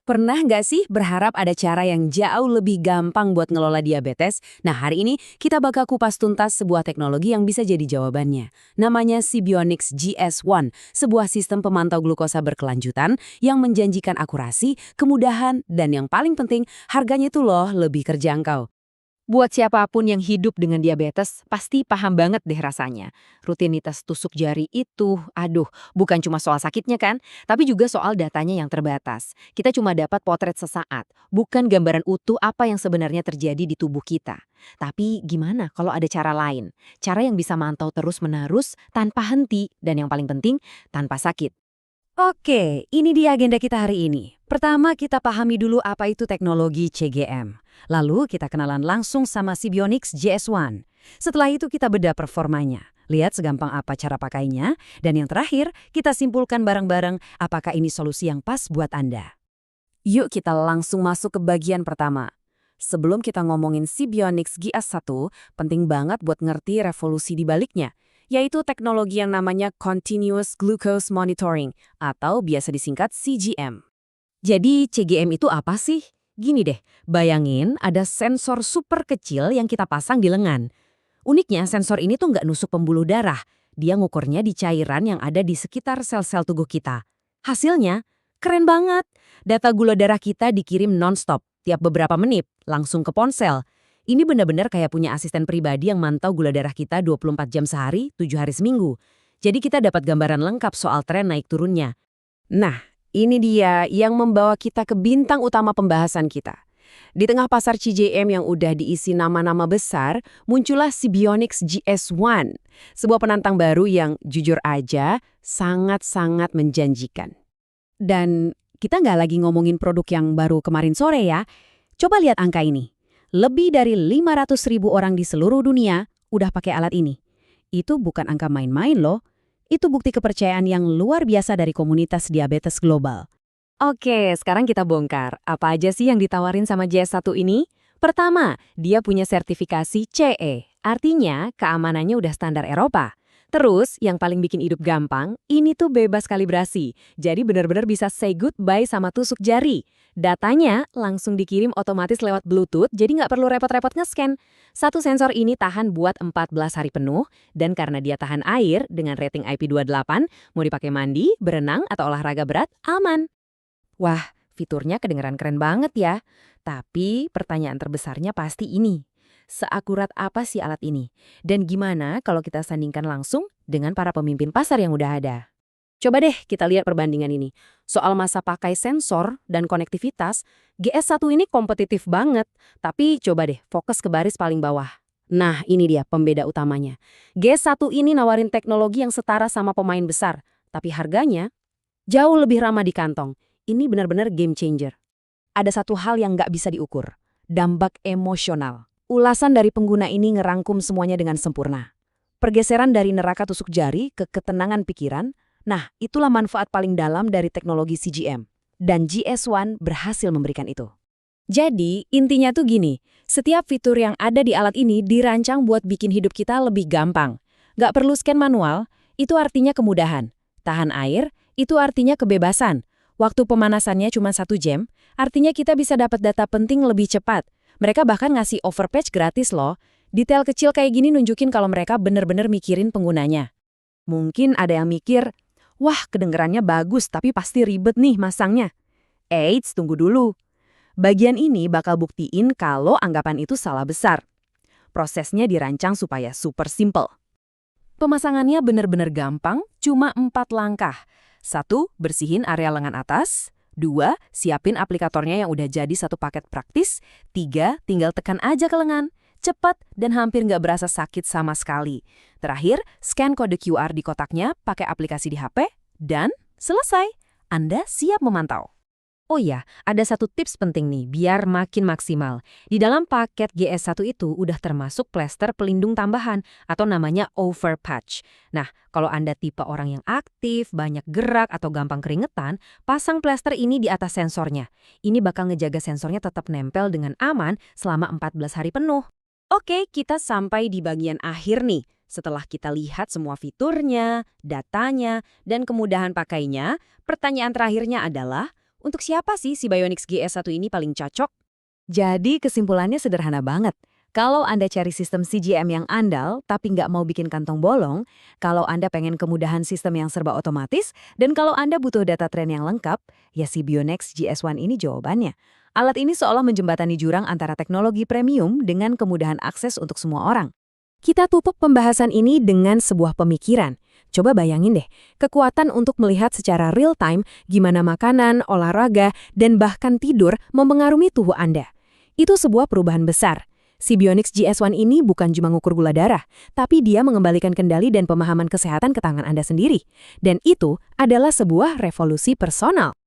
Pernah nggak sih berharap ada cara yang jauh lebih gampang buat ngelola diabetes? Nah, hari ini kita bakal kupas tuntas sebuah teknologi yang bisa jadi jawabannya. Namanya Sibionics GS1, sebuah sistem pemantau glukosa berkelanjutan yang menjanjikan akurasi, kemudahan, dan yang paling penting, harganya itu loh lebih terjangkau. Buat siapapun yang hidup dengan diabetes, pasti paham banget deh rasanya. Rutinitas tusuk jari itu, aduh, bukan cuma soal sakitnya kan, tapi juga soal datanya yang terbatas. Kita cuma dapat potret sesaat, bukan gambaran utuh apa yang sebenarnya terjadi di tubuh kita. Tapi gimana kalau ada cara lain? Cara yang bisa mantau terus-menerus, tanpa henti, dan yang paling penting, tanpa sakit. Oke, ini dia agenda kita hari ini. Pertama, kita pahami dulu apa itu teknologi CGM. Lalu, kita kenalan langsung sama Sibionics GS1. Setelah itu, kita bedah performanya. Lihat segampang apa cara pakainya. Dan yang terakhir, kita simpulkan bareng-bareng apakah ini solusi yang pas buat Anda. Yuk kita langsung masuk ke bagian pertama. Sebelum kita ngomongin Sibionics GS1, penting banget buat ngerti revolusi di baliknya, yaitu teknologi yang namanya Continuous Glucose Monitoring, atau biasa disingkat CGM. Jadi CGM itu apa sih? Gini deh, bayangin ada sensor super kecil yang kita pasang di lengan. Uniknya sensor ini tuh nggak nusuk pembuluh darah, dia ngukurnya di cairan yang ada di sekitar sel-sel tubuh kita. Hasilnya, keren banget. Data gula darah kita dikirim non-stop, tiap beberapa menit, langsung ke ponsel. Ini benar-benar kayak punya asisten pribadi yang mantau gula darah kita 24 jam sehari, 7 hari seminggu. Jadi kita dapat gambaran lengkap soal tren naik turunnya. Nah, ini dia yang membawa kita ke bintang utama pembahasan kita. Di tengah pasar CGM yang udah diisi nama-nama besar, muncullah Sibionics GS1, sebuah penantang baru yang jujur aja sangat-sangat menjanjikan. Dan kita nggak lagi ngomongin produk yang baru kemarin sore ya. Coba lihat angka ini. Lebih dari 500.000 orang di seluruh dunia udah pakai alat ini. Itu bukan angka main-main loh. Itu bukti kepercayaan yang luar biasa dari komunitas diabetes global. Oke, sekarang kita bongkar. Apa aja sih yang ditawarin sama JS1 ini? Pertama, dia punya sertifikasi CE. Artinya, keamanannya udah standar Eropa. Terus, yang paling bikin hidup gampang, ini tuh bebas kalibrasi. Jadi benar-benar bisa say goodbye sama tusuk jari. Datanya langsung dikirim otomatis lewat Bluetooth, jadi nggak perlu repot-repot nge-scan. Satu sensor ini tahan buat 14 hari penuh, dan karena dia tahan air dengan rating IP28, mau dipakai mandi, berenang, atau olahraga berat, aman. Wah, fiturnya kedengeran keren banget ya. Tapi pertanyaan terbesarnya pasti ini. Seakurat apa sih alat ini? Dan gimana kalau kita sandingkan langsung dengan para pemimpin pasar yang udah ada? Coba deh kita lihat perbandingan ini. Soal masa pakai sensor dan konektivitas, GS1 ini kompetitif banget. Tapi coba deh fokus ke baris paling bawah. Nah, ini dia pembeda utamanya. GS1 ini nawarin teknologi yang setara sama pemain besar. Tapi harganya jauh lebih ramah di kantong. Ini benar-benar game changer. Ada satu hal yang nggak bisa diukur. Dampak emosional. Ulasan dari pengguna ini ngerangkum semuanya dengan sempurna. Pergeseran dari neraka tusuk jari ke ketenangan pikiran. Nah, itulah manfaat paling dalam dari teknologi CGM. Dan GS1 berhasil memberikan itu. Jadi, intinya tuh gini, setiap fitur yang ada di alat ini dirancang buat bikin hidup kita lebih gampang. Nggak perlu scan manual, itu artinya kemudahan. Tahan air, itu artinya kebebasan. Waktu pemanasannya cuma 1 jam, artinya kita bisa dapat data penting lebih cepat. Mereka bahkan ngasih overpatch gratis loh. Detail kecil kayak gini nunjukin kalau mereka bener-bener mikirin penggunanya. Mungkin ada yang mikir, wah kedengerannya bagus tapi pasti ribet nih masangnya. Eits, tunggu dulu. Bagian ini bakal buktiin kalau anggapan itu salah besar. Prosesnya dirancang supaya super simple. Pemasangannya bener-bener gampang, cuma 4 langkah. 1. Bersihin area lengan atas. 2. Siapin aplikatornya yang udah jadi satu paket praktis. 3. Tinggal tekan aja ke lengan. Cepat dan hampir nggak berasa sakit sama sekali. Terakhir, scan kode QR di kotaknya pakai aplikasi di HP, dan selesai. Anda siap memantau. Oh ya, ada satu tips penting nih, biar makin maksimal. Di dalam paket GS1 itu udah termasuk plester pelindung tambahan atau namanya overpatch. Nah, kalau Anda tipe orang yang aktif, banyak gerak, atau gampang keringetan, pasang plester ini di atas sensornya. Ini bakal ngejaga sensornya tetap nempel dengan aman selama 14 hari penuh. Oke, kita sampai di bagian akhir nih. Setelah kita lihat semua fiturnya, datanya, dan kemudahan pakainya, pertanyaan terakhirnya adalah, Untuk siapa sih si Bionics GS1 ini paling cocok? Jadi kesimpulannya sederhana banget. Kalau Anda cari sistem CGM yang andal, tapi nggak mau bikin kantong bolong, kalau Anda pengen kemudahan sistem yang serba otomatis, dan kalau Anda butuh data tren yang lengkap, ya si Bionex GS1 ini jawabannya. Alat ini seolah menjembatani jurang antara teknologi premium dengan kemudahan akses untuk semua orang. Kita tutup pembahasan ini dengan sebuah pemikiran. Coba bayangin deh, kekuatan untuk melihat secara real time gimana makanan, olahraga, dan bahkan tidur mempengaruhi tubuh Anda. Itu sebuah perubahan besar. Si Bionix GS1 ini bukan cuma ngukur gula darah, tapi dia mengembalikan kendali dan pemahaman kesehatan ke tangan Anda sendiri. Dan itu adalah sebuah revolusi personal.